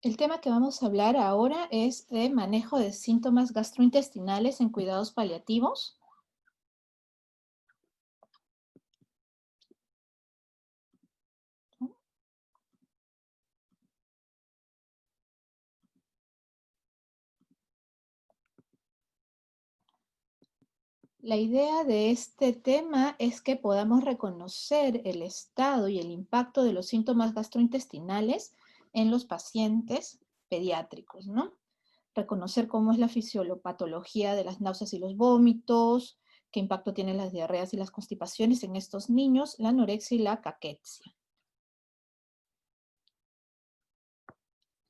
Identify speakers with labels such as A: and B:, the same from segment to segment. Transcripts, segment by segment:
A: El tema que vamos a hablar ahora es de manejo de síntomas gastrointestinales en cuidados paliativos. La idea de este tema es que podamos reconocer el estado y el impacto de los síntomas gastrointestinales en los pacientes pediátricos, ¿no? Reconocer cómo es la fisiopatología de las náuseas y los vómitos, qué impacto tienen las diarreas y las constipaciones en estos niños, la anorexia y la caquexia.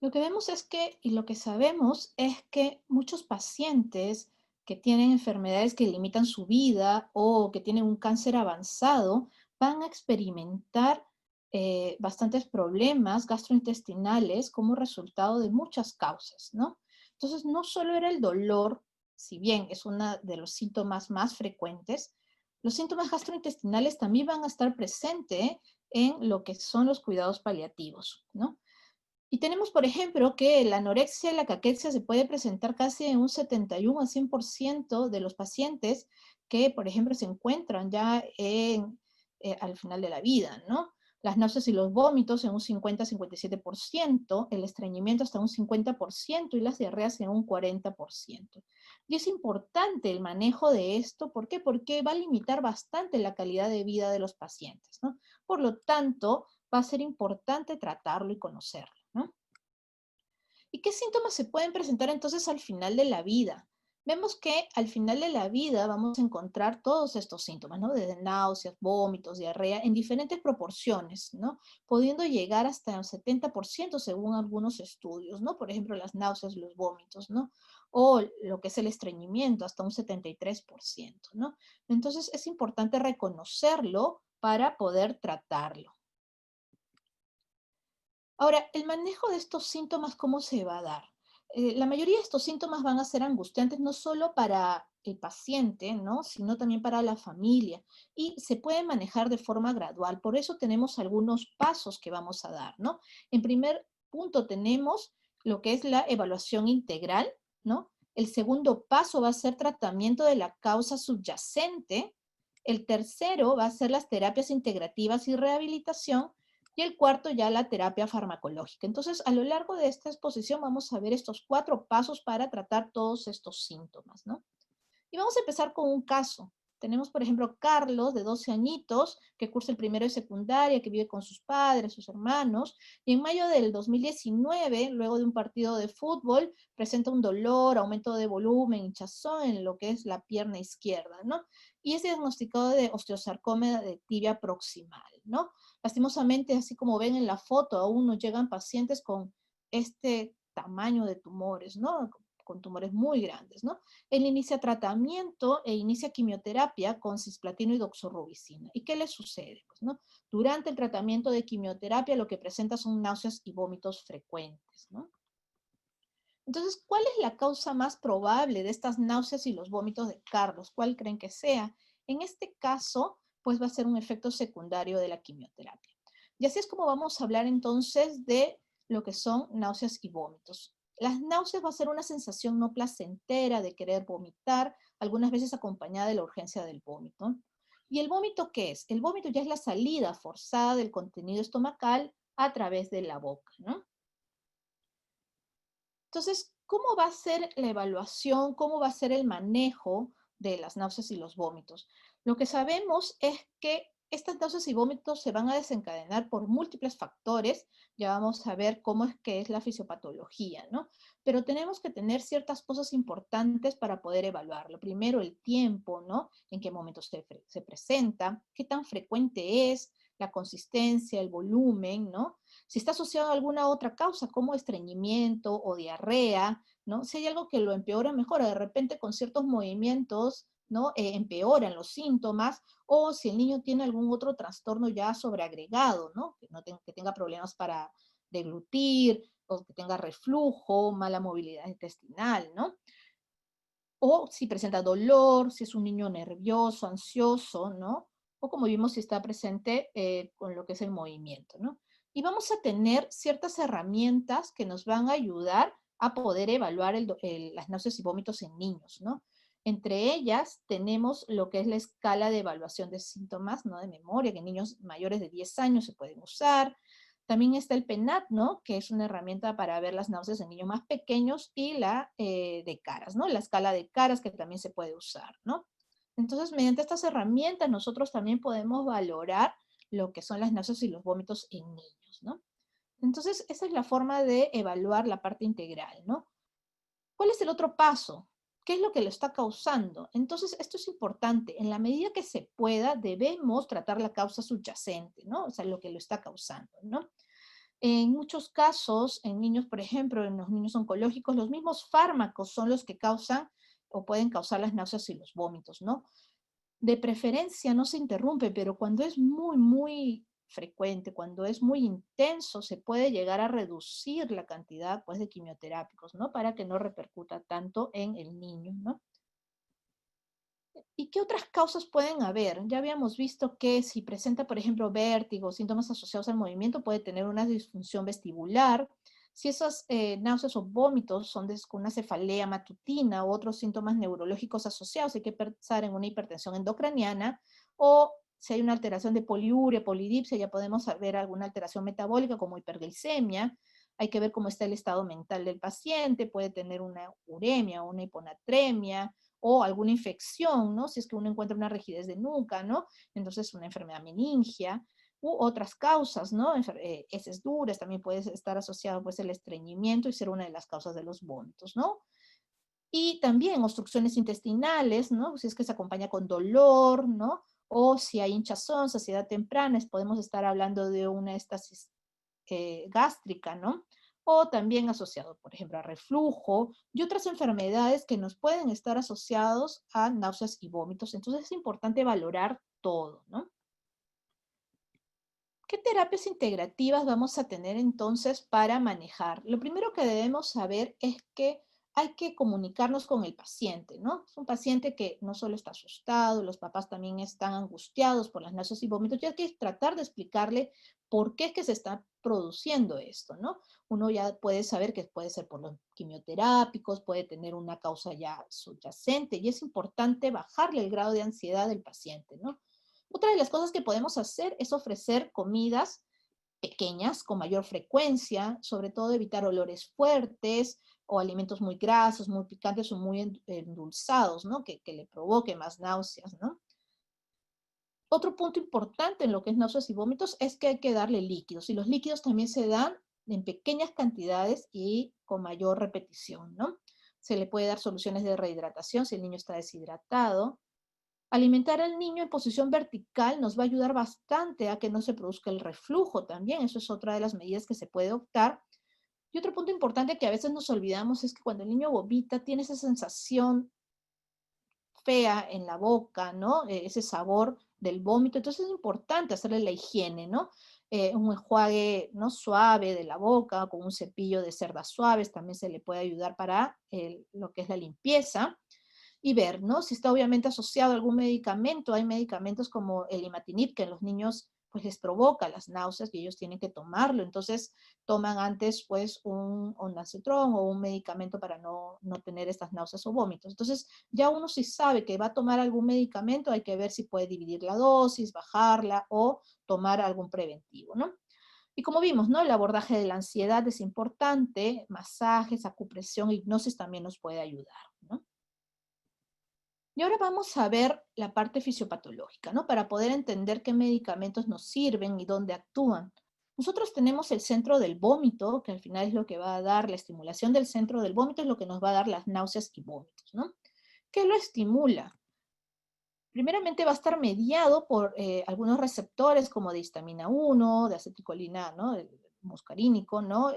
A: Lo que vemos es que, y lo que sabemos es que muchos pacientes que tienen enfermedades que limitan su vida o que tienen un cáncer avanzado van a experimentar bastantes problemas gastrointestinales como resultado de muchas causas, ¿no? Entonces, no solo era el dolor, si bien es uno de los síntomas más frecuentes, los síntomas gastrointestinales también van a estar presentes en lo que son los cuidados paliativos, ¿no? Y tenemos, por ejemplo, que la anorexia y la caquexia se puede presentar casi en un 71 a 100% de los pacientes que, por ejemplo, se encuentran ya al final de la vida, ¿no? Las náuseas y los vómitos en un 50-57%, el estreñimiento hasta un 50% y las diarreas en un 40%. Y es importante el manejo de esto, ¿por qué? Porque va a limitar bastante la calidad de vida de los pacientes, ¿no? Por lo tanto, va a ser importante tratarlo y conocerlo, ¿no? ¿Y qué síntomas se pueden presentar entonces al final de la vida? Vemos que al final de la vida vamos a encontrar todos estos síntomas, ¿no? Desde náuseas, vómitos, diarrea, en diferentes proporciones, ¿no? Pudiendo llegar hasta el 70% según algunos estudios, ¿no? Por ejemplo, las náuseas, los vómitos, ¿no? O lo que es el estreñimiento, hasta un 73%, ¿no? Entonces es importante reconocerlo para poder tratarlo. Ahora, el manejo de estos síntomas, ¿cómo se va a dar? La mayoría de estos síntomas van a ser angustiantes no solo para el paciente, ¿no? Sino también para la familia y se pueden manejar de forma gradual. Por eso tenemos algunos pasos que vamos a dar, ¿no? En primer punto tenemos lo que es la evaluación integral, ¿no? El segundo paso va a ser tratamiento de la causa subyacente. El tercero va a ser las terapias integrativas y rehabilitación. Y el cuarto ya la terapia farmacológica. Entonces, a lo largo de esta exposición vamos a ver estos 4 pasos para tratar todos estos síntomas, ¿no? Y vamos a empezar con un caso. Tenemos, por ejemplo, Carlos, de 12 añitos, que cursa el primero de secundaria, que vive con sus padres, sus hermanos, y en mayo del 2019, luego de un partido de fútbol, presenta un dolor, aumento de volumen, hinchazón en lo que es la pierna izquierda, ¿no? Y es diagnosticado de osteosarcoma de tibia proximal, ¿no? Lastimosamente, así como ven en la foto, aún nos llegan pacientes con este tamaño de tumores, ¿no? Con tumores muy grandes, ¿no? Él inicia tratamiento e inicia quimioterapia con cisplatino y doxorubicina. ¿Y qué le sucede? Pues, ¿no? Durante el tratamiento de quimioterapia lo que presenta son náuseas y vómitos frecuentes, ¿no? Entonces, ¿cuál es la causa más probable de estas náuseas y los vómitos de Carlos? ¿Cuál creen que sea? En este caso, pues va a ser un efecto secundario de la quimioterapia. Y así es como vamos a hablar entonces de lo que son náuseas y vómitos. Las náuseas va a ser una sensación no placentera de querer vomitar, algunas veces acompañada de la urgencia del vómito. ¿Y el vómito qué es? El vómito ya es la salida forzada del contenido estomacal a través de la boca, ¿no? Entonces, ¿cómo va a ser la evaluación? ¿Cómo va a ser el manejo de las náuseas y los vómitos? Lo que sabemos es que estas náuseas y vómitos se van a desencadenar por múltiples factores. Ya vamos a ver cómo es que es la fisiopatología, ¿no? Pero tenemos que tener ciertas cosas importantes para poder evaluarlo. Primero, el tiempo, ¿no? En qué momentos se presenta, qué tan frecuente es, la consistencia, el volumen, ¿no? Si está asociado a alguna otra causa, como estreñimiento o diarrea, ¿no? Si hay algo que lo empeora, mejora. De repente con ciertos movimientos, ¿no? Empeoran los síntomas, o si el niño tiene algún otro trastorno ya sobreagregado, ¿no? Que tenga problemas para deglutir, o que tenga reflujo, mala movilidad intestinal, ¿no? O si presenta dolor, si es un niño nervioso, ansioso, ¿no? O como vimos, si está presente con lo que es el movimiento, ¿no? Y vamos a tener ciertas herramientas que nos van a ayudar a poder evaluar las náuseas y vómitos en niños, ¿no? Entre ellas tenemos lo que es la escala de evaluación de síntomas, ¿no? De memoria, que en niños mayores de 10 años se pueden usar. También está el PENAT, ¿no? Que es una herramienta para ver las náuseas en niños más pequeños, y la de caras, ¿no? La escala de caras, que también se puede usar, ¿no? Entonces, mediante estas herramientas, nosotros también podemos valorar lo que son las náuseas y los vómitos en niños, ¿no? Entonces, esa es la forma de evaluar la parte integral, ¿no? ¿Cuál es el otro paso? ¿Qué es lo que lo está causando? Entonces, esto es importante. En la medida que se pueda, debemos tratar la causa subyacente, ¿no? O sea, lo que lo está causando, ¿no? En muchos casos, en niños, por ejemplo, en los niños oncológicos, los mismos fármacos son los que causan o pueden causar las náuseas y los vómitos, ¿no? De preferencia no se interrumpe, pero cuando es muy, muy frecuente, cuando es muy intenso, se puede llegar a reducir la cantidad, pues, de quimioterápicos, ¿no? Para que no repercuta tanto en el niño, ¿no? ¿Y qué otras causas pueden haber? Ya habíamos visto que si presenta, por ejemplo, vértigo, síntomas asociados al movimiento, puede tener una disfunción vestibular. Si esas náuseas o vómitos son con una cefalea matutina u otros síntomas neurológicos asociados, hay que pensar en una hipertensión endocraniana, o si hay una alteración de poliuria, polidipsia, ya podemos ver alguna alteración metabólica como hiperglicemia. Hay que ver cómo está el estado mental del paciente, puede tener una uremia o una hiponatremia, o alguna infección, ¿no? Si es que uno encuentra una rigidez de nuca, ¿no? Entonces una enfermedad meningia, u otras causas, ¿no? Heces duras, también puede estar asociado, pues, el estreñimiento y ser una de las causas de los vómitos, ¿no? Y también obstrucciones intestinales, ¿no? Si es que se acompaña con dolor, ¿no? O si hay hinchazón, saciedad temprana, podemos estar hablando de una estasis gástrica, ¿no? O también asociado, por ejemplo, a reflujo y otras enfermedades que nos pueden estar asociados a náuseas y vómitos. Entonces es importante valorar todo, ¿no? ¿Qué terapias integrativas vamos a tener entonces para manejar? Lo primero que debemos saber es que hay que comunicarnos con el paciente, ¿no? Es un paciente que no solo está asustado, los papás también están angustiados por las náuseas y vómitos, y hay que tratar de explicarle por qué es que se está produciendo esto, ¿no? Uno ya puede saber que puede ser por los quimioterápicos, puede tener una causa ya subyacente, y es importante bajarle el grado de ansiedad del paciente, ¿no? Otra de las cosas que podemos hacer es ofrecer comidas pequeñas con mayor frecuencia, sobre todo evitar olores fuertes o alimentos muy grasos, muy picantes o muy endulzados, ¿no? Que le provoque más náuseas, ¿no? Otro punto importante en lo que es náuseas y vómitos es que hay que darle líquidos, y los líquidos también se dan en pequeñas cantidades y con mayor repetición, ¿no? Se le puede dar soluciones de rehidratación si el niño está deshidratado. Alimentar al niño en posición vertical nos va a ayudar bastante a que no se produzca el reflujo también. Eso es otra de las medidas que se puede optar. Y otro punto importante que a veces nos olvidamos es que cuando el niño vomita, tiene esa sensación fea en la boca, ¿no? Ese sabor del vómito. Entonces es importante hacerle la higiene, ¿no? Un enjuague, ¿no?, suave de la boca, con un cepillo de cerdas suaves, también se le puede ayudar para lo que es la limpieza. Y ver, ¿no?, si está obviamente asociado a algún medicamento. Hay medicamentos como el imatinib, que en los niños pues les provoca las náuseas y ellos tienen que tomarlo. Entonces toman antes pues un ondansetron o un medicamento para no tener estas náuseas o vómitos. Entonces ya uno, si sabe que va a tomar algún medicamento, hay que ver si puede dividir la dosis, bajarla o tomar algún preventivo, ¿no? Y como vimos, ¿no?, el abordaje de la ansiedad es importante, masajes, acupresión, hipnosis también nos puede ayudar, ¿no? Y ahora vamos a ver la parte fisiopatológica, ¿no? Para poder entender qué medicamentos nos sirven y dónde actúan. Nosotros tenemos el centro del vómito, que al final es lo que va a dar la estimulación del centro del vómito, es lo que nos va a dar las náuseas y vómitos, ¿no? ¿Qué lo estimula? Primeramente va a estar mediado por algunos receptores como de histamina 1, de acetilcolina, ¿no?, el muscarínico, ¿no?,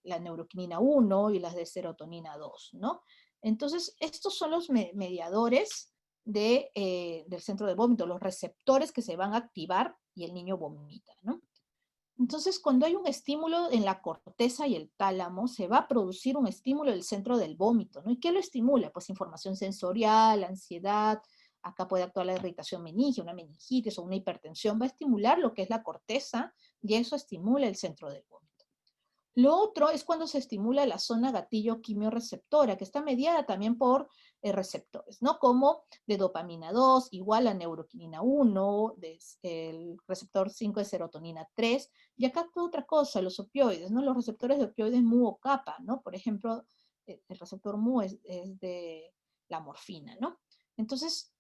A: la neuroquinina 1 y las de serotonina 2, ¿no? Entonces, estos son los mediadores del centro de vómito, los receptores que se van a activar y el niño vomita, ¿no? Entonces, cuando hay un estímulo en la corteza y el tálamo, se va a producir un estímulo del centro del vómito, ¿no? ¿Y qué lo estimula? Pues información sensorial, ansiedad, acá puede actuar la irritación meningia, una meningitis o una hipertensión, va a estimular lo que es la corteza y eso estimula el centro del vómito. Lo otro es cuando se estimula la zona gatillo quimiorreceptora, que está mediada también por receptores, ¿no? Como de dopamina 2, igual a neuroquinina 1, el receptor 5 de serotonina 3, y acá actúa otra cosa, los opioides, ¿no? Los receptores de opioides mu o kappa, ¿no? Por ejemplo, el receptor mu es de la morfina, ¿no? Entonces,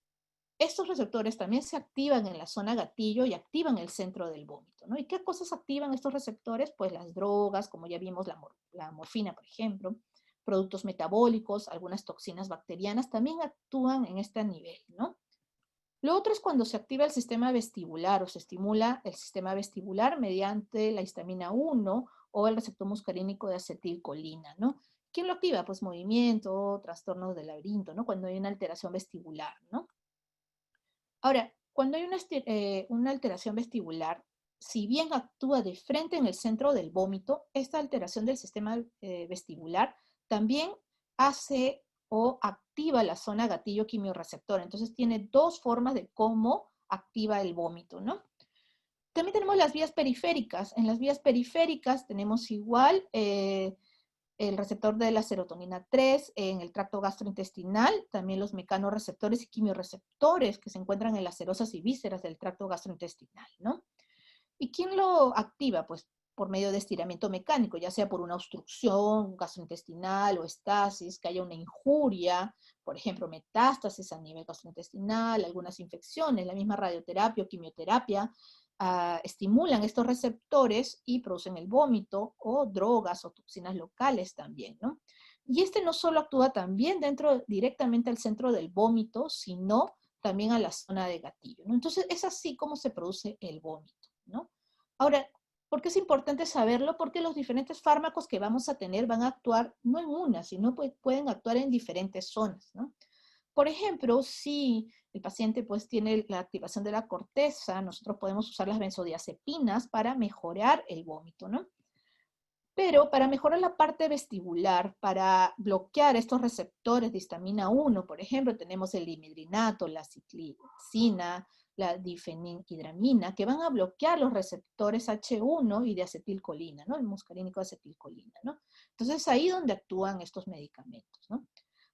A: estos receptores también se activan en la zona gatillo y activan el centro del vómito, ¿no? ¿Y qué cosas activan estos receptores? Pues las drogas, como ya vimos, la morfina, por ejemplo, productos metabólicos, algunas toxinas bacterianas también actúan en este nivel, ¿no? Lo otro es cuando se activa el sistema vestibular o se estimula el sistema vestibular mediante la histamina 1 o el receptor muscarínico de acetilcolina, ¿no? ¿Quién lo activa? Pues movimiento, trastornos del laberinto, ¿no? Cuando hay una alteración vestibular, ¿no? Ahora, cuando hay una alteración vestibular, si bien actúa de frente en el centro del vómito, esta alteración del sistema vestibular también hace o activa la zona gatillo quimiorreceptor. Entonces tiene dos formas de cómo activa el vómito, ¿no? También tenemos las vías periféricas. En las vías periféricas tenemos igual el receptor de la serotonina 3 en el tracto gastrointestinal, también los mecanorreceptores y quimiorreceptores que se encuentran en las serosas y vísceras del tracto gastrointestinal, ¿no? ¿Y quién lo activa? Pues por medio de estiramiento mecánico, ya sea por una obstrucción gastrointestinal o estasis, que haya una injuria, por ejemplo, metástasis a nivel gastrointestinal, algunas infecciones, la misma radioterapia o quimioterapia, estimulan estos receptores y producen el vómito o drogas o toxinas locales también, ¿no? Y este no solo actúa también directamente al centro del vómito, sino también a la zona de gatillo, ¿no? Entonces es así como se produce el vómito, ¿no? Ahora, ¿por qué es importante saberlo? Porque los diferentes fármacos que vamos a tener van a actuar no en una, sino pueden actuar en diferentes zonas, ¿no? Por ejemplo, si el paciente pues tiene la activación de la corteza, nosotros podemos usar las benzodiazepinas para mejorar el vómito, ¿no? Pero para mejorar la parte vestibular, para bloquear estos receptores de histamina 1, por ejemplo, tenemos el imidrinato, la ciclicina, la difenhidramina, que van a bloquear los receptores H1 y de acetilcolina, ¿no? El muscarínico de acetilcolina, ¿no? Entonces, ahí donde actúan estos medicamentos, ¿no?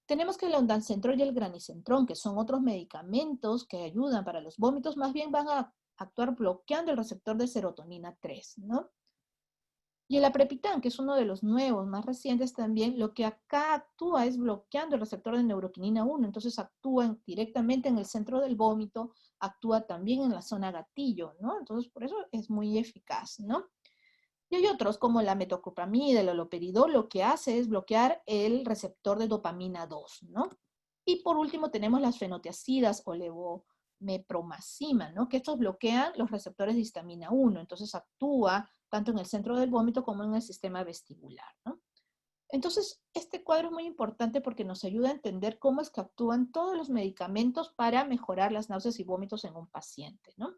A: Tenemos que el ondansetron y el granisentrón, que son otros medicamentos que ayudan para los vómitos, más bien van a actuar bloqueando el receptor de serotonina 3, ¿no? Y el aprepitan, que es uno de los nuevos, más recientes también, lo que acá actúa es bloqueando el receptor de neuroquinina 1, entonces actúa directamente en el centro del vómito, actúa también en la zona gatillo, ¿no? Entonces por eso es muy eficaz, ¿no? Y hay otros como la metoclopramida, el haloperidol, lo que hace es bloquear el receptor de dopamina 2, ¿no? Y por último tenemos las fenotiacidas o levomepromazima, ¿no? Que estos bloquean los receptores de histamina 1, entonces actúa tanto en el centro del vómito como en el sistema vestibular, ¿no? Entonces, este cuadro es muy importante porque nos ayuda a entender cómo es que actúan todos los medicamentos para mejorar las náuseas y vómitos en un paciente, ¿no?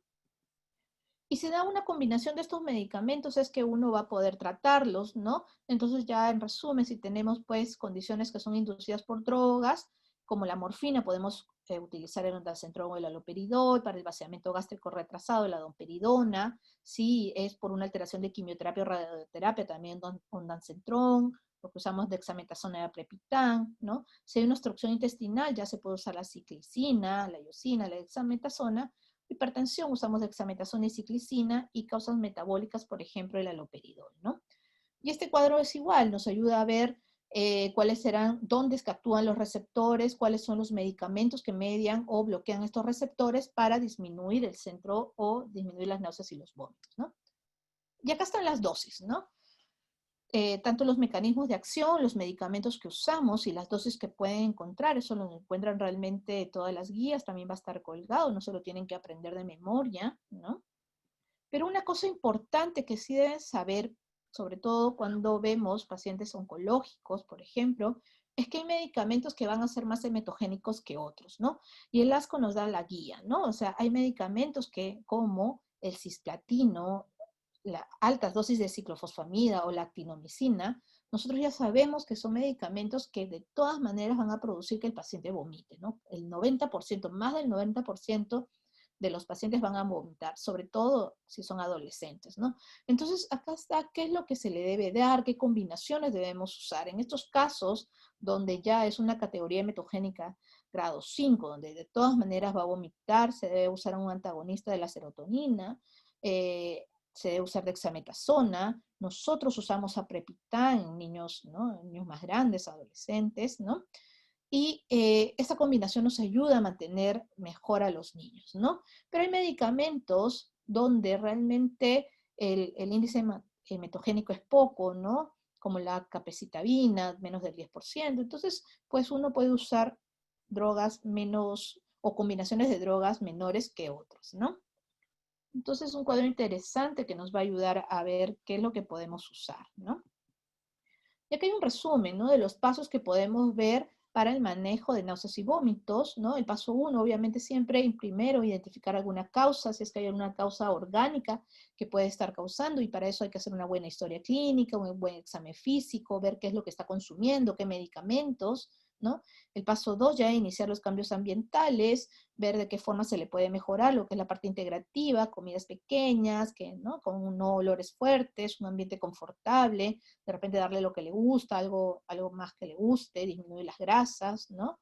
A: Y si da una combinación de estos medicamentos es que uno va a poder tratarlos, ¿no? Entonces ya en resumen, si tenemos pues condiciones que son inducidas por drogas, como la morfina, podemos utilizar el ondansetron o el haloperidol para el vaciamiento gástrico retrasado, la domperidona. Si es por una alteración de quimioterapia o radioterapia, también ondansetron. Lo que usamos dexametasona y aprepitan, ¿no? Si hay una obstrucción intestinal, ya se puede usar la ciclicina, la iosina, la dexametasona. Hipertensión, usamos dexametasona y ciclicina, y causas metabólicas, por ejemplo, el haloperidol, ¿no? Y este cuadro es igual, nos ayuda a ver cuáles serán, dónde es que actúan los receptores, cuáles son los medicamentos que median o bloquean estos receptores para disminuir el centro o disminuir las náuseas y los vómitos, ¿no? Y acá están las dosis, ¿no? Tanto los mecanismos de acción, los medicamentos que usamos y las dosis que pueden encontrar, eso lo encuentran realmente todas las guías, también va a estar colgado, no se lo tienen que aprender de memoria, ¿no? Pero una cosa importante que sí deben saber, sobre todo cuando vemos pacientes oncológicos, por ejemplo, es que hay medicamentos que van a ser más emetogénicos que otros, ¿no? Y el ASCO nos da la guía, ¿no? O sea, hay medicamentos que, como el cisplatino, las altas dosis de ciclofosfamida o la actinomicina, nosotros ya sabemos que son medicamentos que de todas maneras van a producir que el paciente vomite, ¿no? El 90%, más del 90% de los pacientes van a vomitar, sobre todo si son adolescentes, ¿no? Entonces, acá está qué es lo que se le debe dar, qué combinaciones debemos usar. En estos casos, donde ya es una categoría metogénica grado 5, donde de todas maneras va a vomitar, se debe usar un antagonista de la serotonina, se debe usar dexametasona. Nosotros usamos aprepitant en niños, ¿no? En niños más grandes, adolescentes, ¿no? Y esta combinación nos ayuda a mantener mejor a los niños, ¿no? Pero hay medicamentos donde realmente el índice metogénico es poco, ¿no? Como la capecitabina, menos del 10%. Entonces, pues uno puede usar drogas menos, o combinaciones de drogas menores que otras, ¿no? Entonces, es un cuadro interesante que nos va a ayudar a ver qué es lo que podemos usar, ¿no? Y aquí hay un resumen, ¿no? De los pasos que podemos ver para el manejo de náuseas y vómitos, ¿no? El paso 1, obviamente siempre, en primero, identificar alguna causa, si es que hay alguna causa orgánica que puede estar causando, y para eso hay que hacer una buena historia clínica, un buen examen físico, ver qué es lo que está consumiendo, qué medicamentos, ¿no? El paso 2, ya iniciar los cambios ambientales, ver de qué forma se le puede mejorar lo que es la parte integrativa, comidas pequeñas, que, ¿no? Con no olores fuertes, un ambiente confortable, de repente darle lo que le gusta, algo más que le guste, disminuir las grasas, ¿no?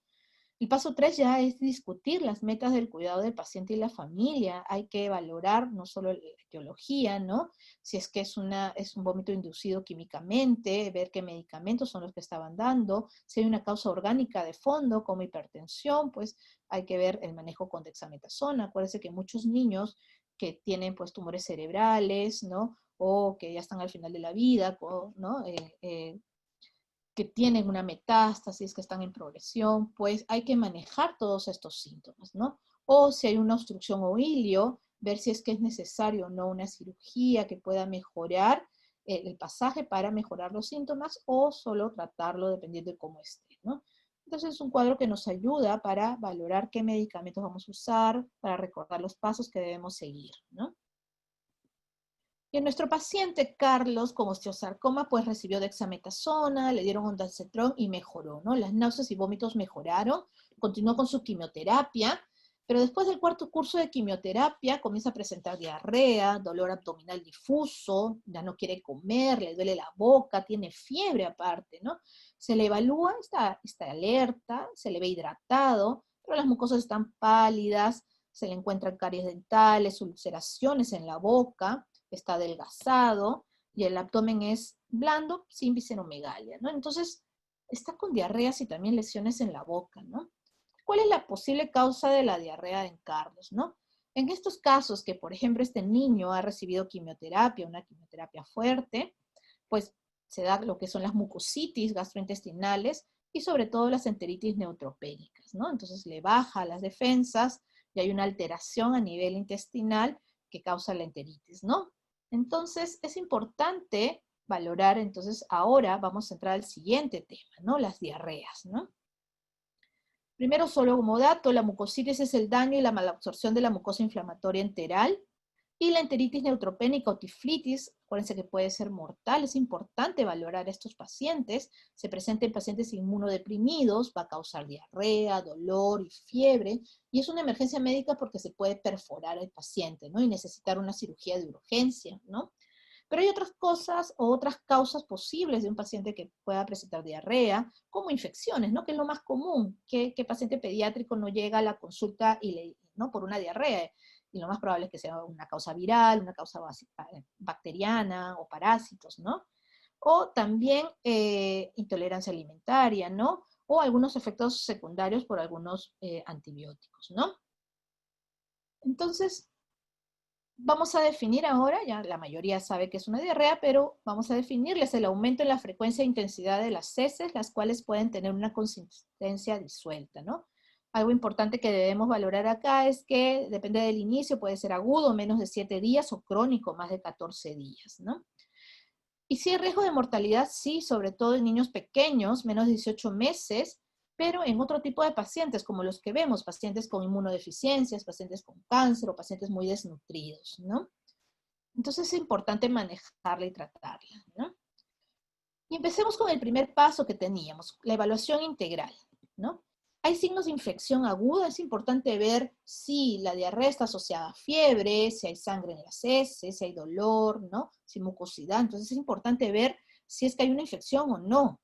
A: El paso 3 ya es discutir las metas del cuidado del paciente y la familia. Hay que valorar no solo la etiología, ¿no? Si es que es un vómito inducido químicamente, ver qué medicamentos son los que estaban dando. Si hay una causa orgánica de fondo, como hipertensión, pues hay que ver el manejo con dexametasona. Acuérdense que muchos niños que tienen pues tumores cerebrales, ¿no? O que ya están al final de la vida, ¿no? Que tienen una metástasis, que están en progresión, pues hay que manejar todos estos síntomas, ¿no? O si hay una obstrucción o hilio, ver si es que es necesario o no una cirugía que pueda mejorar el pasaje para mejorar los síntomas, o solo tratarlo dependiendo de cómo esté, ¿no? Entonces es un cuadro que nos ayuda para valorar qué medicamentos vamos a usar, para recordar los pasos que debemos seguir, ¿no? Y en nuestro paciente Carlos con osteosarcoma, pues recibió dexametasona, le dieron ondansetron y mejoró, ¿no? Las náuseas y vómitos mejoraron, continuó con su quimioterapia, pero después del cuarto curso de quimioterapia comienza a presentar diarrea, dolor abdominal difuso, ya no quiere comer, le duele la boca, tiene fiebre aparte, ¿no? Se le evalúa, está alerta, se le ve hidratado, pero las mucosas están pálidas, se le encuentran caries dentales, ulceraciones en la boca, está adelgazado y el abdomen es blando sin visceromegalia, ¿no? Entonces, está con diarreas y también lesiones en la boca, ¿no? ¿Cuál es la posible causa de la diarrea en Carlos, no? En estos casos que, por ejemplo, este niño ha recibido quimioterapia, una quimioterapia fuerte, pues se da lo que son las mucositis gastrointestinales y sobre todo las enteritis neutropénicas, ¿no? Entonces le baja las defensas y hay una alteración a nivel intestinal que causa la enteritis, ¿no? Entonces es importante valorar, entonces ahora vamos a entrar al siguiente tema, ¿no? Las diarreas, ¿no? Primero, solo como dato, la mucositis es el daño y la malabsorción de la mucosa inflamatoria enteral, y la enteritis neutropénica o tiflitis, acuérdense que puede ser mortal, es importante valorar a estos pacientes, se presenta en pacientes inmunodeprimidos, va a causar diarrea, dolor y fiebre, y es una emergencia médica porque se puede perforar al paciente, ¿no? Y necesitar una cirugía de urgencia, ¿no? Pero hay otras cosas o otras causas posibles de un paciente que pueda presentar diarrea, como infecciones, ¿no? Que es lo más común, que paciente pediátrico no llega a la consulta ¿no? Por una diarrea. Y lo más probable es que sea una causa viral, una causa bacteriana o parásitos, ¿no? O también intolerancia alimentaria, ¿no? O algunos efectos secundarios por algunos antibióticos, ¿no? Entonces, vamos a definir ahora, ya la mayoría sabe que es una diarrea, pero vamos a definirles el aumento en la frecuencia e intensidad de las heces, las cuales pueden tener una consistencia disuelta, ¿no? Algo importante que debemos valorar acá es que depende del inicio, puede ser agudo, menos de 7 días, o crónico, más de 14 días, ¿no? Y sí hay riesgo de mortalidad, sí, sobre todo en niños pequeños, menos de 18 meses, pero en otro tipo de pacientes, como los que vemos, pacientes con inmunodeficiencias, pacientes con cáncer o pacientes muy desnutridos, ¿no? Entonces es importante manejarla y tratarla, ¿no? Y Empecemos con el primer paso que teníamos, la evaluación integral, ¿no? Hay signos de infección aguda, es importante ver si la diarrea está asociada a fiebre, si hay sangre en las heces, si hay dolor, ¿no? Si hay mucosidad, entonces es importante ver si es que hay una infección o no.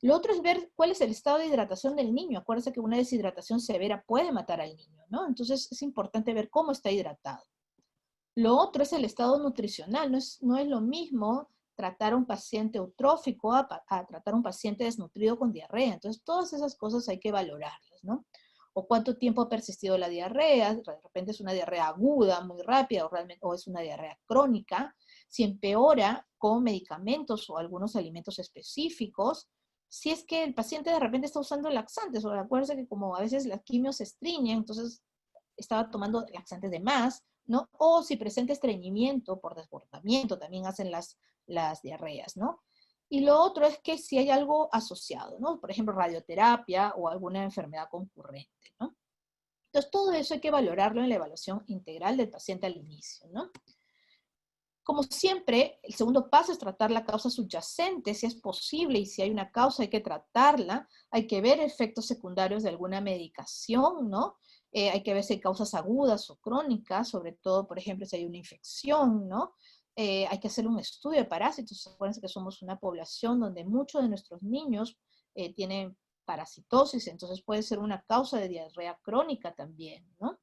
A: Lo otro es ver cuál es el estado de hidratación del niño. Acuérdense que una deshidratación severa puede matar al niño, ¿no? Entonces es importante ver cómo está hidratado. Lo otro es el estado nutricional. No es lo mismo tratar a un paciente eutrófico a tratar a un paciente desnutrido con diarrea. Entonces, todas esas cosas hay que valorarlas, ¿no? O cuánto tiempo ha persistido la diarrea, de repente es una diarrea aguda, muy rápida, o es una diarrea crónica. Si empeora con medicamentos o algunos alimentos específicos, si es que el paciente de repente está usando laxantes, o acuérdense que como a veces las quimios se estriñen, entonces estaba tomando laxantes de más, ¿no? O si presenta estreñimiento por desbordamiento, también hacen las diarreas, ¿no? Y lo otro es que si hay algo asociado, ¿no? Por ejemplo, radioterapia o alguna enfermedad concurrente, ¿no? Entonces, todo eso hay que valorarlo en la evaluación integral del paciente al inicio, ¿no? Como siempre, el segundo paso es tratar la causa subyacente, si es posible, y si hay una causa hay que tratarla, hay que ver efectos secundarios de alguna medicación, ¿no? Hay que ver si hay causas agudas o crónicas, sobre todo, por ejemplo, si hay una infección, ¿no? Hay que hacer un estudio de parásitos. Acuérdense que somos una población donde muchos de nuestros niños tienen parasitosis, entonces puede ser una causa de diarrea crónica también, ¿no?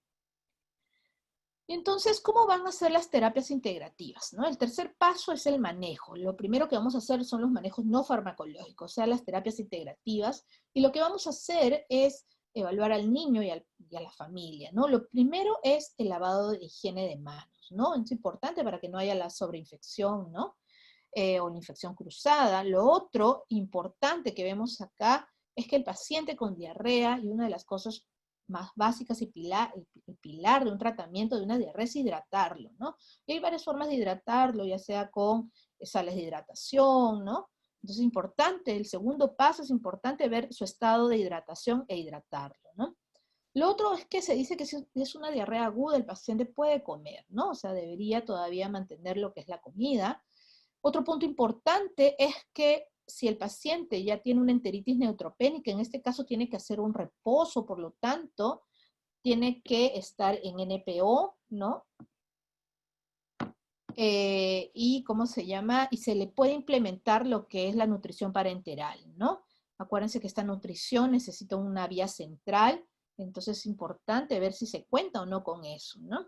A: Y entonces, ¿cómo van a ser las terapias integrativas? ¿No? El tercer paso es el manejo. Lo primero que vamos a hacer son los manejos no farmacológicos, o sea, las terapias integrativas. Y lo que vamos a hacer es evaluar al niño y a la familia, ¿no? Lo primero es el lavado de higiene de manos, ¿no? Es importante para que no haya la sobreinfección, ¿no? O la infección cruzada. Lo otro importante que vemos acá es que el paciente con diarrea, y una de las cosas más básicas y pilar de un tratamiento de una diarrea es hidratarlo, ¿no? Y hay varias formas de hidratarlo, ya sea con sales de hidratación, ¿no? Entonces es importante, el segundo paso es importante ver su estado de hidratación e hidratarlo, ¿no? Lo otro es que se dice que si es una diarrea aguda, el paciente puede comer, ¿no? O sea, debería todavía mantener lo que es la comida. Otro punto importante es que si el paciente ya tiene una enteritis neutropénica, en este caso tiene que hacer un reposo, por lo tanto, tiene que estar en NPO, ¿no? Y ¿cómo se llama? Y se le puede implementar lo que es la nutrición parenteral, ¿no? Acuérdense que esta nutrición necesita una vía central, entonces es importante ver si se cuenta o no con eso, ¿no?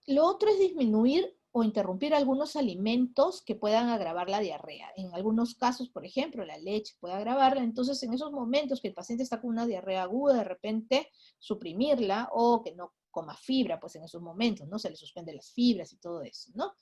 A: Lo otro es disminuir o interrumpir algunos alimentos que puedan agravar la diarrea. En algunos casos, por ejemplo, la leche puede agravarla. Entonces, en esos momentos que el paciente está con una diarrea aguda, de repente suprimirla o que no coma fibra, pues en esos momentos, ¿no? Se le suspende las fibras y todo eso, ¿no?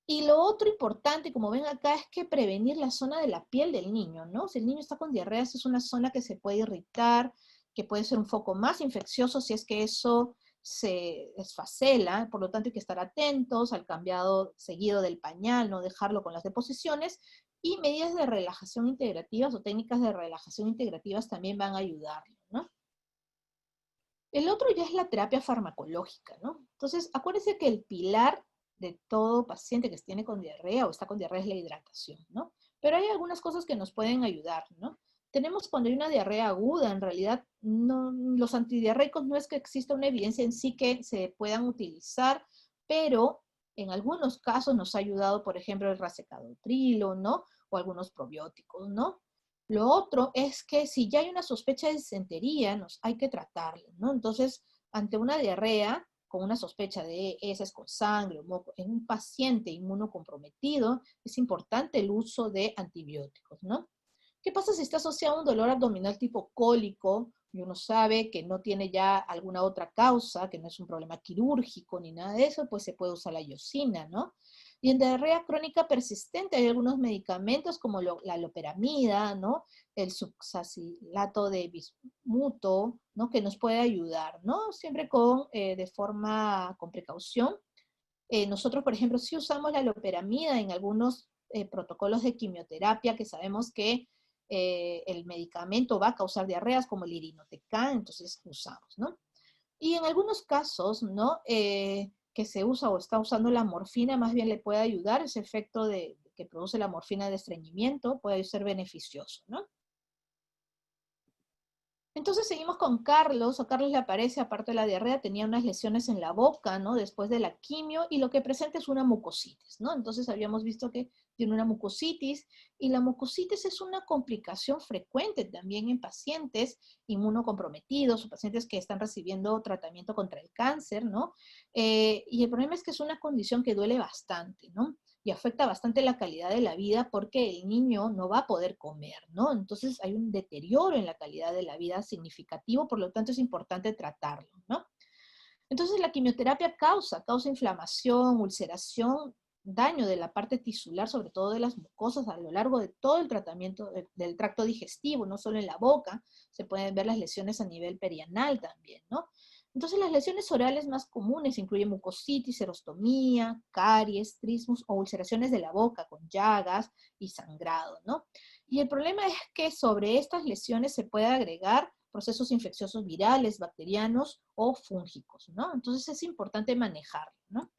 A: Y lo otro importante, como ven acá, es que prevenir la zona de la piel del niño, ¿no? Si el niño está con diarreas, es una zona que se puede irritar, que puede ser un foco más infeccioso si es que eso se esfacela, por lo tanto hay que estar atentos al cambiado seguido del pañal, no dejarlo con las deposiciones, y medidas de relajación integrativas o técnicas de relajación integrativas también van a ayudarlo, ¿no? El otro ya es la terapia farmacológica, ¿no? Entonces, acuérdense que el pilar de todo paciente que tiene con diarrea o está con diarrea es la hidratación, ¿no? Pero hay algunas cosas que nos pueden ayudar, ¿no? Tenemos cuando hay una diarrea aguda, en realidad no, los antidiarreicos no es que exista una evidencia en sí que se puedan utilizar, pero en algunos casos nos ha ayudado, por ejemplo, el racecadotrilo, ¿no? O algunos probióticos, ¿no? Lo otro es que si ya hay una sospecha de disentería, hay que tratarlo, ¿no? Entonces, ante una diarrea con una sospecha de heces con sangre o moco en un paciente inmunocomprometido, es importante el uso de antibióticos, ¿no? ¿Qué pasa si está asociado a un dolor abdominal tipo cólico y uno sabe que no tiene ya alguna otra causa, que no es un problema quirúrgico ni nada de eso? Pues se puede usar la iosina, ¿no? Y en diarrea crónica persistente hay algunos medicamentos como la loperamida, ¿no? El succinillato de bismuto, ¿no? Que nos puede ayudar, ¿no? Siempre con precaución. Nosotros, por ejemplo, sí usamos la loperamida en algunos protocolos de quimioterapia que sabemos que el medicamento va a causar diarreas como el irinotecan, entonces usamos, ¿no? Y en algunos casos, ¿no? que se usa o está usando la morfina más bien le puede ayudar, ese efecto que produce la morfina de estreñimiento puede ser beneficioso, ¿no? Entonces seguimos con Carlos. A Carlos le aparece, aparte de la diarrea, tenía unas lesiones en la boca, ¿no? Después de la quimio, y lo que presenta es una mucositis, ¿no? Entonces habíamos visto que tiene una mucositis, y la mucositis es una complicación frecuente también en pacientes inmunocomprometidos o pacientes que están recibiendo tratamiento contra el cáncer, ¿no? Y el problema es que es una condición que duele bastante, ¿no? Y afecta bastante la calidad de la vida porque el niño no va a poder comer, ¿no? Entonces hay un deterioro en la calidad de la vida significativo, por lo tanto es importante tratarlo, ¿no? Entonces la quimioterapia causa inflamación, ulceración, daño de la parte tisular, sobre todo de las mucosas, a lo largo de todo el tratamiento del tracto digestivo, no solo en la boca, se pueden ver las lesiones a nivel perianal también, ¿no? Entonces las lesiones orales más comunes incluyen mucositis, serostomía, caries, trismus o ulceraciones de la boca con llagas y sangrado, ¿no? Y el problema es que sobre estas lesiones se puede agregar procesos infecciosos virales, bacterianos o fúngicos, ¿no? Entonces es importante manejarlo, ¿no?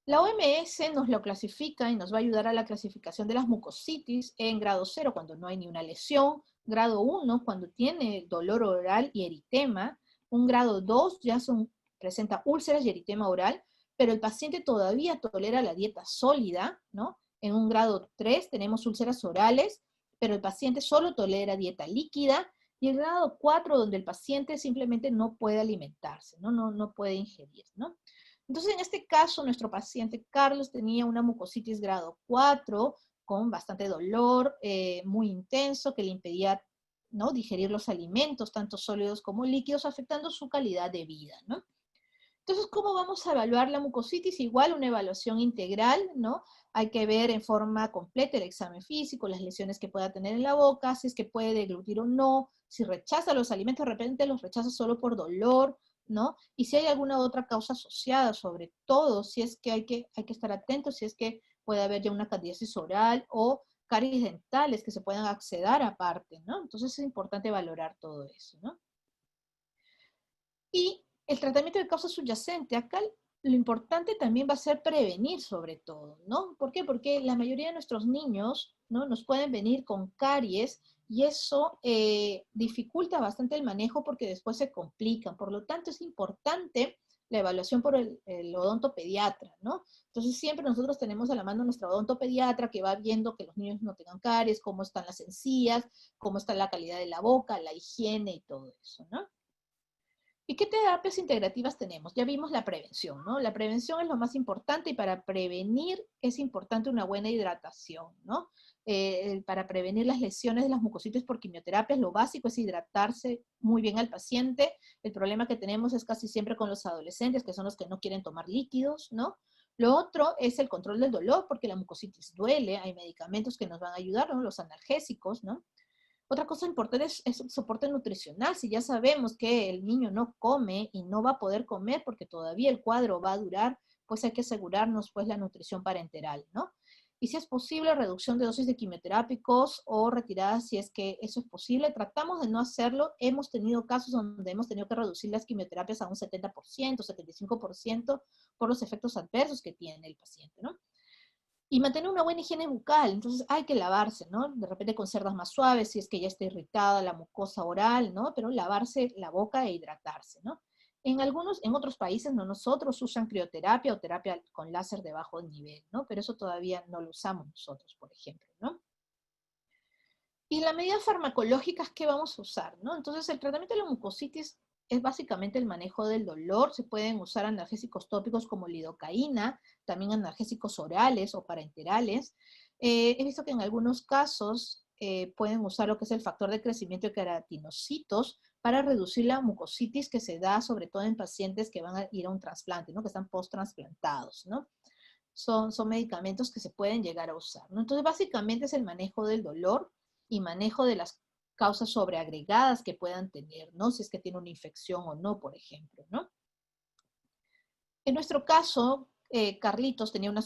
A: La OMS nos lo clasifica y nos va a ayudar a la clasificación de las mucositis en grado 0 cuando no hay ni una lesión, grado 1 cuando tiene dolor oral y eritema, un grado 2 ya presenta úlceras y eritema oral, pero el paciente todavía tolera la dieta sólida, ¿no? En un grado 3 tenemos úlceras orales, pero el paciente solo tolera dieta líquida, y el grado 4 donde el paciente simplemente no puede alimentarse, no puede ingerir, ¿no? Entonces, en este caso, nuestro paciente Carlos tenía una mucositis grado 4 con bastante dolor, muy intenso, que le impedía, ¿no?, digerir los alimentos, tanto sólidos como líquidos, afectando su calidad de vida, ¿no? Entonces, ¿cómo vamos a evaluar la mucositis? Igual una evaluación integral, ¿no? Hay que ver en forma completa el examen físico, las lesiones que pueda tener en la boca, si es que puede deglutir o no, si rechaza los alimentos, de repente los rechaza solo por dolor, ¿no? Y si hay alguna otra causa asociada, sobre todo si es que hay que estar atentos, si es que puede haber ya una candidiasis oral o caries dentales que se puedan acceder aparte, ¿no? Entonces es importante valorar todo eso, ¿no? Y el tratamiento de causa subyacente, acá lo importante también va a ser prevenir sobre todo, ¿no? ¿Por qué? Porque la mayoría de nuestros niños, ¿no?, nos pueden venir con caries y eso dificulta bastante el manejo porque después se complican. Por lo tanto, es importante la evaluación por el odontopediatra, ¿no? Entonces, siempre nosotros tenemos a la mano nuestra odontopediatra que va viendo que los niños no tengan caries, cómo están las encías, cómo está la calidad de la boca, la higiene y todo eso, ¿no? ¿Y qué terapias integrativas tenemos? Ya vimos la prevención, ¿no? La prevención es lo más importante y para prevenir es importante una buena hidratación, ¿no? Para prevenir las lesiones de las mucositis por quimioterapias, lo básico es hidratarse muy bien al paciente. El problema que tenemos es casi siempre con los adolescentes, que son los que no quieren tomar líquidos, ¿no? Lo otro es el control del dolor, porque la mucositis duele, hay medicamentos que nos van a ayudar, ¿no?, los analgésicos, ¿no? Otra cosa importante es el soporte nutricional. Si ya sabemos que el niño no come y no va a poder comer porque todavía el cuadro va a durar, pues hay que asegurarnos pues la nutrición parenteral, ¿no? Y si es posible, reducción de dosis de quimioterápicos o retiradas si es que eso es posible. Tratamos de no hacerlo. Hemos tenido casos donde hemos tenido que reducir las quimioterapias a un 70%, 75% por los efectos adversos que tiene el paciente, ¿no? Y mantener una buena higiene bucal, entonces hay que lavarse, ¿no? De repente con cerdas más suaves, si es que ya está irritada la mucosa oral, ¿no? Pero lavarse la boca e hidratarse, ¿no? En otros países, no nosotros, usan crioterapia o terapia con láser de bajo nivel, ¿no? Pero eso todavía no lo usamos nosotros, por ejemplo, ¿no? Y las medidas farmacológicas que vamos a usar, ¿no? Entonces, el tratamiento de la mucositis es básicamente el manejo del dolor. Se pueden usar analgésicos tópicos como lidocaína, también analgésicos orales o parenterales. He visto que en algunos casos pueden usar lo que es el factor de crecimiento de queratinocitos para reducir la mucositis que se da sobre todo en pacientes que van a ir a un trasplante, ¿no?, que están post-trasplantados, ¿no? Son medicamentos que se pueden llegar a usar, ¿no? Entonces, básicamente es el manejo del dolor y manejo de las causas sobreagregadas que puedan tener, ¿no? Si es que tiene una infección o no, por ejemplo, ¿no? En nuestro caso, Carlitos tenía una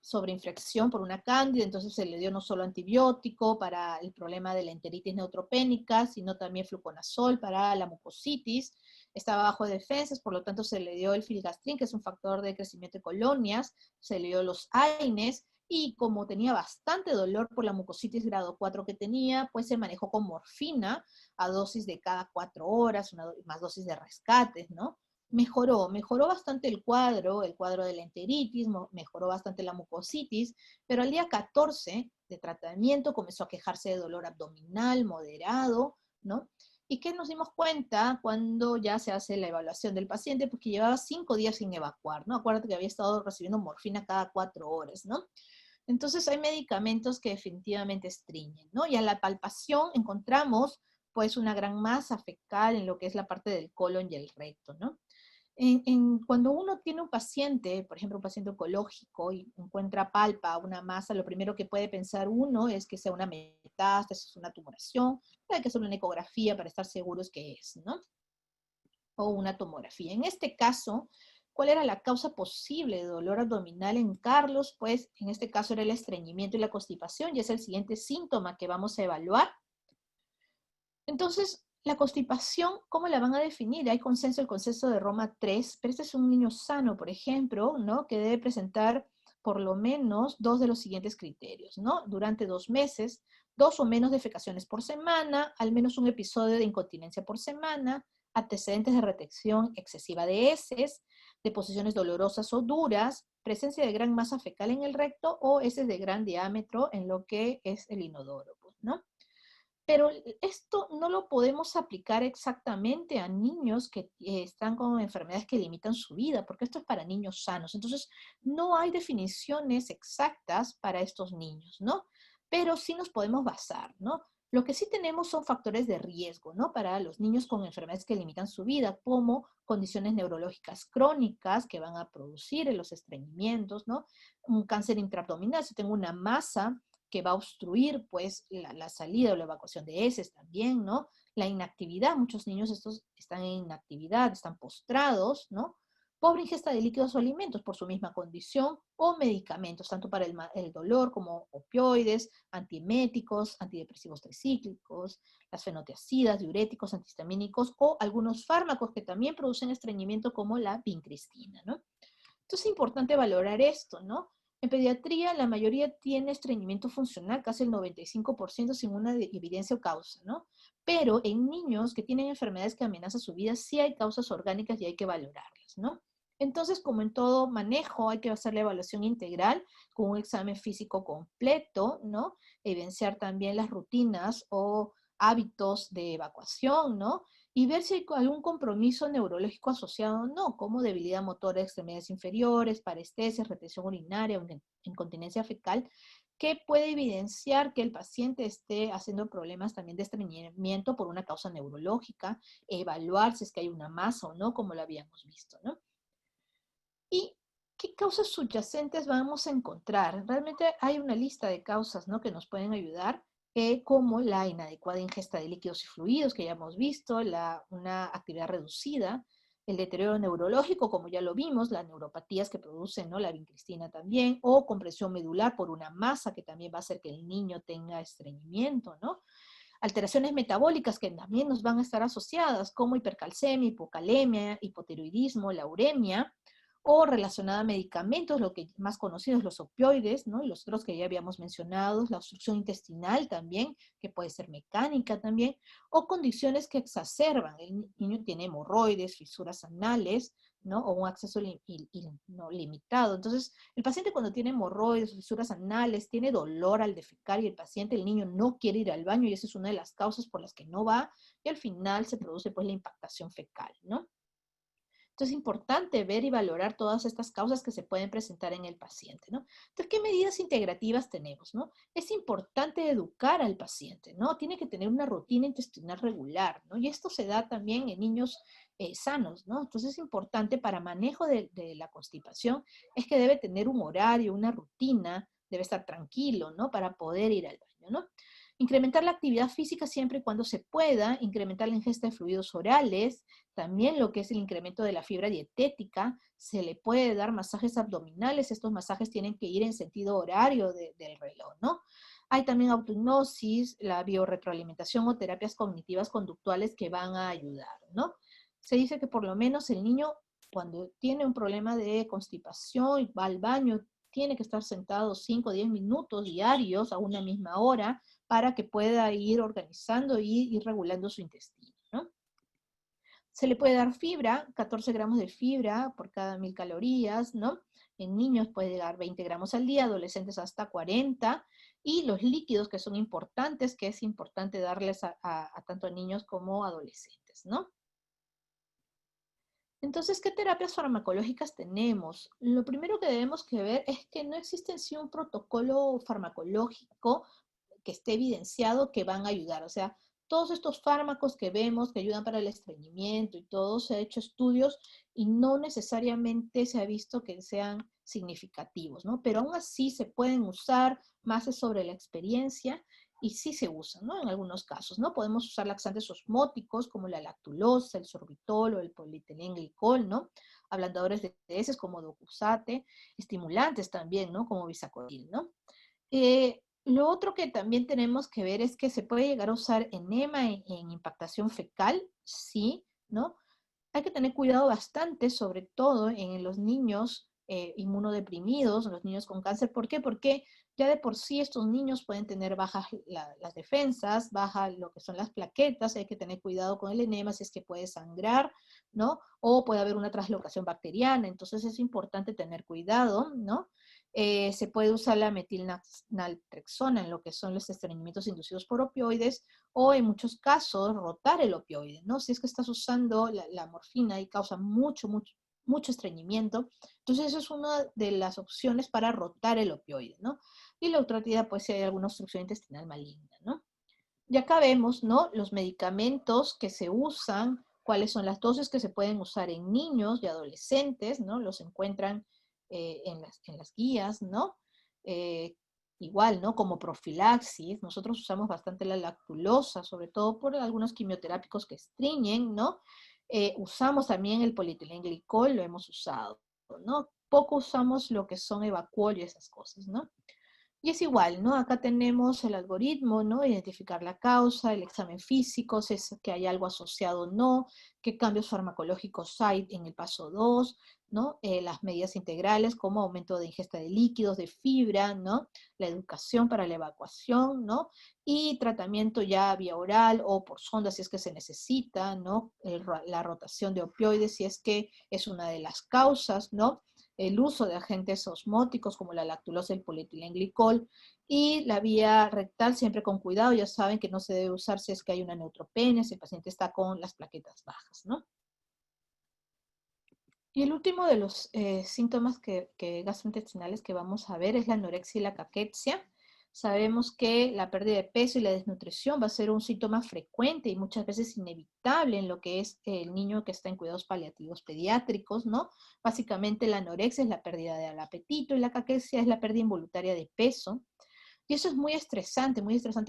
A: sobreinfección por una cándida, entonces se le dio no solo antibiótico para el problema de la enteritis neutropénica, sino también fluconazol para la mucositis. estaba bajo defensas, por lo tanto se le dio el filgastrin, que es un factor de crecimiento de colonias, se le dio los AINES, y como tenía bastante dolor por la mucositis grado 4 que tenía, pues se manejó con morfina a dosis de cada 4 horas, más dosis de rescates, ¿no? Mejoró bastante el cuadro de la enteritis, mejoró bastante la mucositis, pero al día 14 de tratamiento comenzó a quejarse de dolor abdominal moderado, ¿no? ¿Y qué nos dimos cuenta cuando ya se hace la evaluación del paciente? Porque llevaba 5 días sin evacuar, ¿no? Acuérdate que había estado recibiendo morfina cada 4 horas, ¿no? Entonces hay medicamentos que definitivamente estreñen, ¿no? Y a la palpación encontramos pues una gran masa fecal en lo que es la parte del colon y el recto, ¿no? Cuando uno tiene un paciente, por ejemplo, un paciente oncológico y encuentra palpa una masa, lo primero que puede pensar uno es que sea una metástasis, una tumoración, hay que hacer una ecografía para estar seguros que es, ¿no? O una tomografía. En este caso, ¿cuál era la causa posible de dolor abdominal en Carlos? Pues en este caso era el estreñimiento y la constipación, y es el siguiente síntoma que vamos a evaluar. Entonces, la constipación, ¿cómo la van a definir? Hay consenso, el consenso de Roma 3, pero este es un niño sano, por ejemplo, ¿no? Que debe presentar por lo menos 2 de los siguientes criterios, ¿no? Durante 2 meses, 2 o menos defecaciones por semana, al menos un episodio de incontinencia por semana, antecedentes de retención excesiva de heces, deposiciones dolorosas o duras, presencia de gran masa fecal en el recto o heces de gran diámetro en lo que es el inodoro, pues, ¿no? Pero esto no lo podemos aplicar exactamente a niños que están con enfermedades que limitan su vida, porque esto es para niños sanos. Entonces, no hay definiciones exactas para estos niños, ¿no? Pero sí nos podemos basar, ¿no? Lo que sí tenemos son factores de riesgo, ¿no? Para los niños con enfermedades que limitan su vida, como condiciones neurológicas crónicas que van a producir los estreñimientos, ¿no? Un cáncer intraabdominal, si tengo una masa que va a obstruir pues la salida o la evacuación de heces también, ¿no? La inactividad, muchos niños estos están en inactividad, están postrados, ¿no? Pobre ingesta de líquidos o alimentos por su misma condición, o medicamentos, tanto para el dolor como opioides, antieméticos, antidepresivos tricíclicos, las fenotiacidas, diuréticos, antihistamínicos, o algunos fármacos que también producen estreñimiento como la vincristina, ¿no? Entonces es importante valorar esto, ¿no? En pediatría la mayoría tiene estreñimiento funcional, casi el 95% sin una evidencia o causa, ¿no? Pero en niños que tienen enfermedades que amenazan su vida, sí hay causas orgánicas y hay que valorarlas, ¿no? Entonces, como en todo manejo, hay que hacer la evaluación integral con un examen físico completo, ¿no? Evidenciar también las rutinas o hábitos de evacuación, ¿no? Y ver si hay algún compromiso neurológico asociado o no, como debilidad motora de extremidades inferiores, parestesia, retención urinaria, incontinencia fecal, que puede evidenciar que el paciente esté haciendo problemas también de estreñimiento por una causa neurológica, evaluar si es que hay una masa o no, como lo habíamos visto, ¿no? ¿Y qué causas subyacentes vamos a encontrar? Realmente hay una lista de causas, ¿no? Que nos pueden ayudar, como la inadecuada ingesta de líquidos y fluidos, que ya hemos visto, una actividad reducida, el deterioro neurológico, como ya lo vimos, las neuropatías que producen, ¿no? La vincristina también, o compresión medular por una masa que también va a hacer que el niño tenga estreñimiento, ¿no? Alteraciones metabólicas que también nos van a estar asociadas, como hipercalcemia, hipocalemia, hipotiroidismo, la uremia, o relacionada a medicamentos, lo que más conocidos los opioides, ¿no? Y los otros que ya habíamos mencionado, la obstrucción intestinal también, que puede ser mecánica también, o condiciones que exacerban. El niño tiene hemorroides, fisuras anales, ¿no? O un acceso no limitado. Entonces, el paciente cuando tiene hemorroides, fisuras anales, tiene dolor al defecar y el niño no quiere ir al baño y esa es una de las causas por las que no va y al final se produce pues la impactación fecal, ¿no? Entonces es importante ver y valorar todas estas causas que se pueden presentar en el paciente, ¿no? Entonces, ¿qué medidas integrativas tenemos, no? Es importante educar al paciente, ¿no? Tiene que tener una rutina intestinal regular, ¿no? Y esto se da también en niños sanos, ¿no? Entonces es importante para manejo de la constipación, es que debe tener un horario, una rutina, debe estar tranquilo, ¿no? Para poder ir al baño, ¿no? Incrementar la actividad física siempre y cuando se pueda, incrementar la ingesta de fluidos orales, también lo que es el incremento de la fibra dietética, se le puede dar masajes abdominales, estos masajes tienen que ir en sentido horario del reloj, ¿no? Hay también autohipnosis, la biorretroalimentación o terapias cognitivas conductuales que van a ayudar, ¿no? se dice que por lo menos el niño, cuando tiene un problema de constipación y va al baño, tiene que estar sentado 5 o 10 minutos diarios a una misma hora para que pueda ir organizando y ir regulando su intestino, ¿no? Se le puede dar fibra, 14 gramos de fibra por cada 1000 calorías, ¿no? En niños puede dar 20 gramos al día, adolescentes hasta 40, y los líquidos que son importantes, que es importante darles a tanto a niños como adolescentes, ¿no? Entonces, ¿qué terapias farmacológicas tenemos? Lo primero que debemos que ver es que no existe en sí un protocolo farmacológico que esté evidenciado que van a ayudar. O sea, todos estos fármacos que vemos que ayudan para el estreñimiento y todo, se ha hecho estudios y no necesariamente se ha visto que sean significativos, ¿no? Pero aún así se pueden usar, más es sobre la experiencia y sí se usan, ¿no? En algunos casos, ¿no? Podemos usar laxantes osmóticos como la lactulosa, el sorbitol o el polietilenglicol, ¿no? Ablandadores de heces como docusate, estimulantes también, ¿no? Como bisacodyl, ¿no? Lo otro que también tenemos que ver es que se puede llegar a usar enema en impactación fecal, sí, ¿no? Hay que tener cuidado bastante, sobre todo en los niños inmunodeprimidos, los niños con cáncer. ¿Por qué? Porque ya de por sí estos niños pueden tener bajas las defensas, baja lo que son las plaquetas, hay que tener cuidado con el enema si es que puede sangrar, ¿no? O puede haber una translocación bacteriana, entonces es importante tener cuidado, ¿no? Se puede usar la metilnaltrexona en lo que son los estreñimientos inducidos por opioides, o en muchos casos rotar el opioide, ¿no? Si es que estás usando la morfina y causa mucho estreñimiento, entonces eso es una de las opciones para rotar el opioide, ¿no? Y la otra actividad, pues si hay alguna obstrucción intestinal maligna, ¿no? Y acá vemos, ¿no? Los medicamentos que se usan, cuáles son las dosis que se pueden usar en niños y adolescentes, ¿no? Los encuentran en las guías, ¿no? Eh, Igual, ¿no? Como profilaxis, nosotros usamos bastante la lactulosa, sobre todo por algunos quimioterápicos que estreñen, ¿no? Usamos también el polietilenglicol, lo hemos usado, ¿no? Poco usamos lo que son evacuol y esas cosas, ¿no? Y es igual, ¿no? Acá tenemos el algoritmo, ¿no? Identificar la causa, el examen físico, si es que hay algo asociado o no, qué cambios farmacológicos hay en el paso 2, ¿no? Las medidas integrales como aumento de ingesta de líquidos, de fibra, ¿no? La educación para la evacuación, ¿no? Y tratamiento ya vía oral o por sonda si es que se necesita, ¿no? La rotación de opioides si es que es una de las causas, ¿no? El uso de agentes osmóticos como la lactulosa y el polietilenglicol, y la vía rectal siempre con cuidado, ya saben que no se debe usar si es que hay una neutropenia, si el paciente está con las plaquetas bajas, ¿no? Y el último de los síntomas gastrointestinales que vamos a ver es la anorexia y la caquexia. Sabemos que la pérdida de peso y la desnutrición va a ser un síntoma frecuente y muchas veces inevitable en lo que es el niño que está en cuidados paliativos pediátricos, ¿no? Básicamente la anorexia es la pérdida del apetito y la caquexia es la pérdida involuntaria de peso. Y eso es muy estresante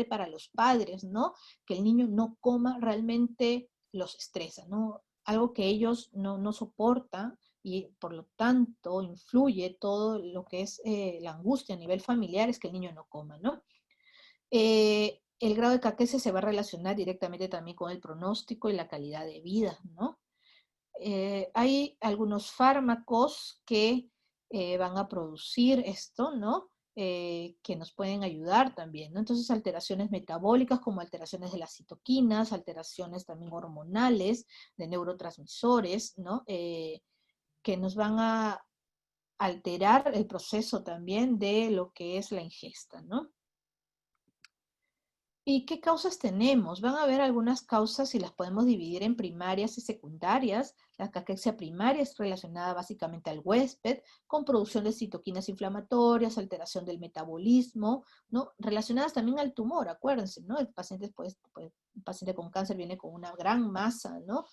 A: para los padres, ¿no? Que el niño no coma realmente los estresa, ¿no? Algo que ellos no soportan y por lo tanto influye todo lo que es la angustia a nivel familiar, es que el niño no coma, ¿no? El grado de caquesia se va a relacionar directamente también con el pronóstico y la calidad de vida, ¿no? Hay algunos fármacos que van a producir esto, ¿no? Que nos pueden ayudar también, ¿no? Entonces, alteraciones metabólicas como alteraciones de las citoquinas, alteraciones también hormonales, de neurotransmisores, ¿no? Que nos van a alterar el proceso también de lo que es la ingesta, ¿no? ¿Y qué causas tenemos? Van a haber algunas causas y las podemos dividir en primarias y secundarias. La caquexia primaria es relacionada básicamente al huésped, con producción de citoquinas inflamatorias, alteración del metabolismo, ¿no? Relacionadas también al tumor, acuérdense, ¿no? El paciente, un paciente con cáncer viene con una gran masa, ¿no?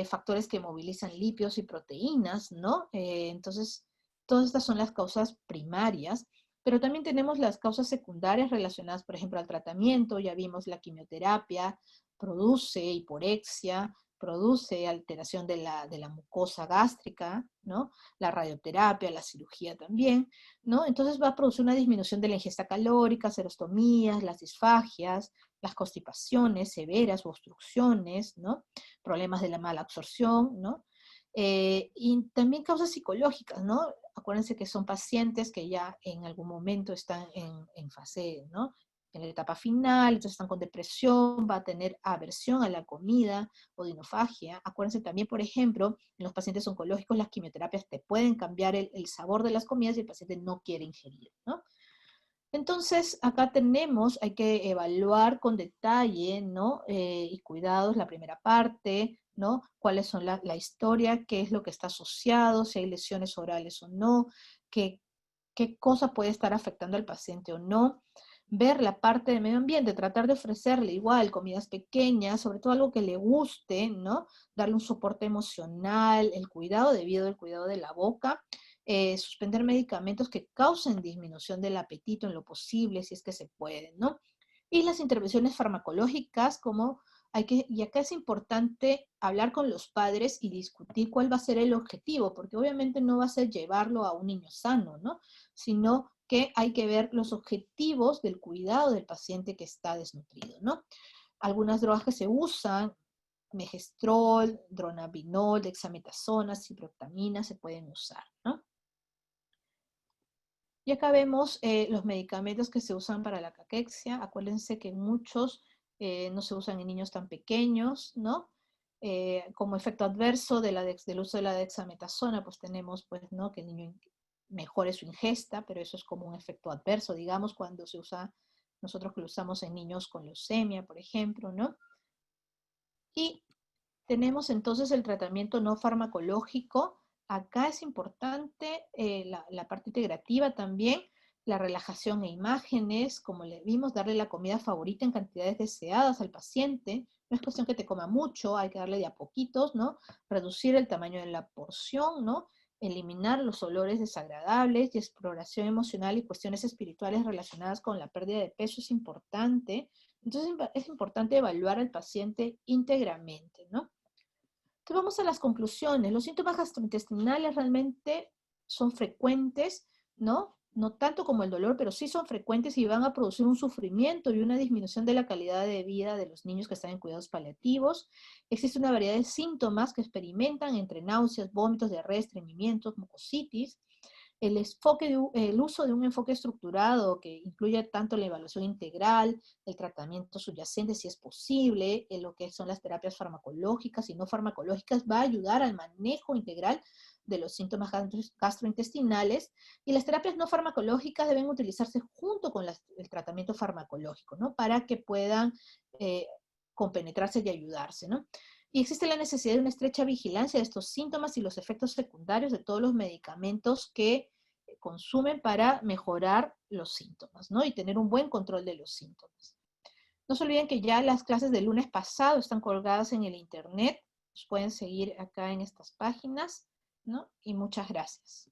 A: Factores que movilizan lípidos y proteínas, ¿no? Entonces, todas estas son las causas primarias. Pero también tenemos las causas secundarias relacionadas, por ejemplo, al tratamiento. Ya vimos la quimioterapia, produce hiporexia, produce alteración de la mucosa gástrica, ¿no? La radioterapia, la cirugía también, ¿no? Entonces va a producir una disminución de la ingesta calórica, serostomías, las disfagias, las constipaciones severas o obstrucciones, ¿no? problemas de la mala absorción, ¿no? Y también causas psicológicas, ¿no? Acuérdense que son pacientes que ya en algún momento están en fase, ¿no? En la etapa final, entonces están con depresión, va a tener aversión a la comida o dinofagia. Acuérdense también, por ejemplo, en los pacientes oncológicos las quimioterapias te pueden cambiar el sabor de las comidas y el paciente no quiere ingerir, ¿no? Entonces, acá tenemos, hay que evaluar con detalle, ¿no? Y cuidados la primera parte, ¿no? Cuáles son la historia, qué es lo que está asociado, si hay lesiones orales o no, qué, qué cosa puede estar afectando al paciente o no. Ver la parte de medio ambiente, tratar de ofrecerle igual comidas pequeñas, sobre todo algo que le guste, ¿no? Darle un soporte emocional, el cuidado debido al cuidado de la boca, suspender medicamentos que causen disminución del apetito en lo posible, si es que se puede, ¿no? Y las intervenciones farmacológicas, como y acá es importante hablar con los padres y discutir cuál va a ser el objetivo, porque obviamente no va a ser llevarlo a un niño sano, ¿no? Sino que hay que ver los objetivos del cuidado del paciente que está desnutrido, ¿no? Algunas drogas que se usan, megestrol, dronabinol, dexametasona, ciprofloxacina, se pueden usar, ¿no? Y acá vemos los medicamentos que se usan para la caquexia. Acuérdense que muchos no se usan en niños tan pequeños, ¿no? Como efecto adverso del uso de la dexametasona, pues tenemos, pues, ¿no? Que el niño mejore su ingesta, pero eso es como un efecto adverso, digamos, cuando se usa, nosotros que lo usamos en niños con leucemia, por ejemplo, ¿no? Y tenemos entonces el tratamiento no farmacológico. Acá es importante la parte integrativa también, la relajación e imágenes, como le vimos, darle la comida favorita en cantidades deseadas al paciente. No es cuestión que te coma mucho, hay que darle de a poquitos, ¿no? Reducir el tamaño de la porción, ¿no? Eliminar los olores desagradables y exploración emocional y cuestiones espirituales relacionadas con la pérdida de peso es importante. Entonces es importante evaluar al paciente íntegramente, ¿no? Entonces vamos a las conclusiones. Los síntomas gastrointestinales realmente son frecuentes, ¿no? No tanto como el dolor, pero sí son frecuentes y van a producir un sufrimiento y una disminución de la calidad de vida de los niños que están en cuidados paliativos. Existe una variedad de síntomas que experimentan entre náuseas, vómitos, diarrea, estreñimientos, mucositis. El uso de un enfoque estructurado que incluye tanto la evaluación integral, el tratamiento subyacente si es posible, en lo que son las terapias farmacológicas y no farmacológicas, va a ayudar al manejo integral de los síntomas gastrointestinales, y las terapias no farmacológicas deben utilizarse junto con el tratamiento farmacológico, ¿no? Para que puedan eh, compenetrarse y ayudarse, ¿no? Y existe la necesidad de una estrecha vigilancia de estos síntomas y los efectos secundarios de todos los medicamentos que consumen para mejorar los síntomas, ¿no? Y tener un buen control de los síntomas. No se olviden que ya las clases del lunes pasado están colgadas en el internet. Los pueden seguir acá en estas páginas, ¿no? Y muchas gracias.